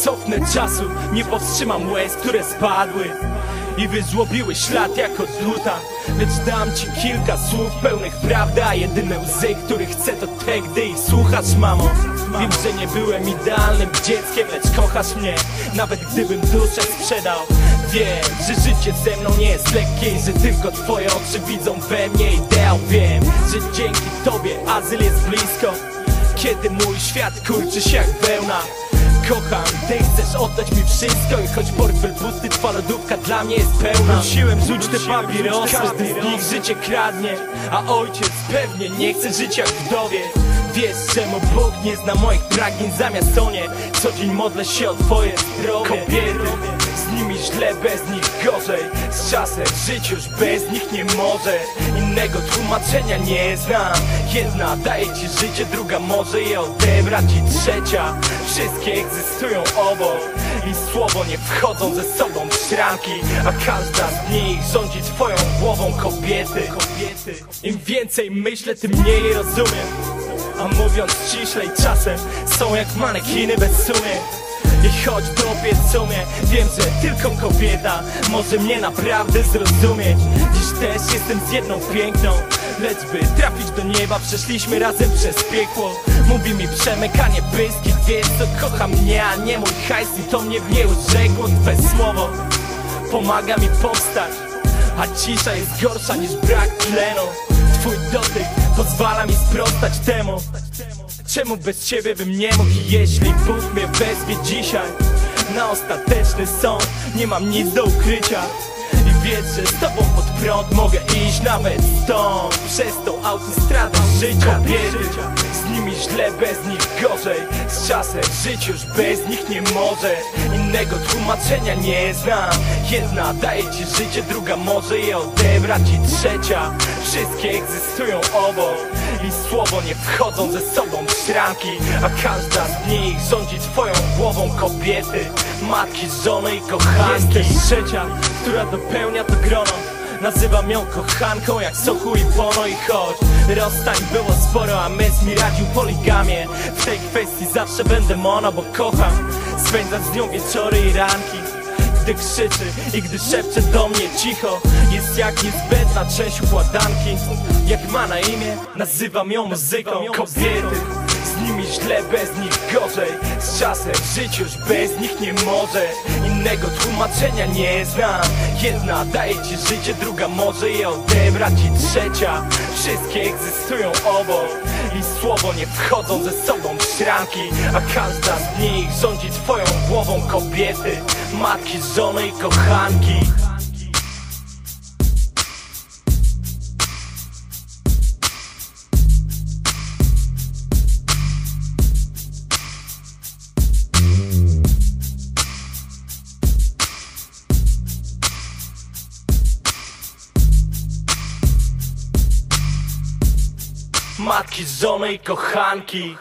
cofnę czasu, nie powstrzymam łez, które spadły i wyżłobiły ślad jak od dłuta. Lecz dam ci kilka słów pełnych prawdy, a jedyne łzy, których chcę, to te, gdy ich słuchasz, mamo. Wiem, że nie byłem idealnym dzieckiem, lecz kochasz mnie, nawet gdybym duszę sprzedał. Wiem, że życie ze mną nie jest lekkie i że tylko twoje oczy widzą we mnie ideał. Wiem, że dzięki tobie azyl jest blisko, kiedy mój świat kurczy się jak wełna. Kocham, ty chcesz oddać mi wszystko i choć portfel pusty, twa lodówka dla mnie jest pełna. Prosiłem rzuć te papierosy, każdy z nich życie kradnie, a ojciec pewnie nie chce żyć jak wdowie. Wiesz, czemu Bóg nie zna moich pragnień, zamiast o nie co dzień modlę się o twoje zdrowie. Kobiety, z nimi źle, bez nich gorzej. Z czasem żyć już bez nich nie może. Innego tłumaczenia nie znam. Jedna daje ci życie, druga może je odebrać i trzecia. Wszystkie egzystują obok i słowo nie wchodzą ze sobą w szranki, a każda z nich rządzi twoją głową. Kobiety, im więcej myślę, tym mniej je rozumiem. A mówiąc ściślej, czasem są jak manekiny bez sumień. I choć dopiero mnie, wiem, że tylko kobieta może mnie naprawdę zrozumieć. Dziś też jestem z jedną piękną, lecz by trafić do nieba, przeszliśmy razem przez piekło. Mówi mi przemykanie pyski, wiesz co, kocha mnie, a nie mój hajs, i to mnie w niej urzekło. Twe słowo pomaga mi powstać, a cisza jest gorsza niż brak tlenu. Twój dotyk pozwala mi sprostać temu, czemu bez ciebie bym nie mógł. Jeśli Bóg mnie wezwie dzisiaj na ostateczny sąd, nie mam nic do ukrycia i wiesz, że z tobą pod prąd mogę iść nawet stąd, przez tą autostradę życia. Kobiety, z nimi źle, bez nich gorzej. Z czasem żyć już bez nich nie może. Innego tłumaczenia nie znam. Jedna daje ci życie, druga może je odebrać i trzecia. Wszystkie egzystują obok i słowo nie wchodzą ze sobą w szranki, a każda z nich rządzi twoją głową. Kobiety, matki, żony i kochanki. Jesteś trzecia, która dopełnia to grono. Nazywam ją kochanką jak Sochu i Bono. I choć rozstań było sporo, a męs mi radził poligamię, w tej kwestii zawsze będę mono, bo kocham spędzać z nią wieczory i ranki. Gdy krzyczy i gdy szepcze do mnie cicho, jest jak niezbędna część układanki. Jak ma na imię, nazywam ją muzyką. Kobiety, z nimi źle, bez nich gorzej. Z czasem żyć już bez nich nie może. Innego tłumaczenia nie znam. Jedna daje ci życie, druga może je odebrać i trzecia. Wszystkie egzystują obok i słowo nie wchodzą ze sobą w szranki, a każda z nich rządzi twoją głową. Kobiety, matki, żony i kochanki. Matki, żony i kochanki.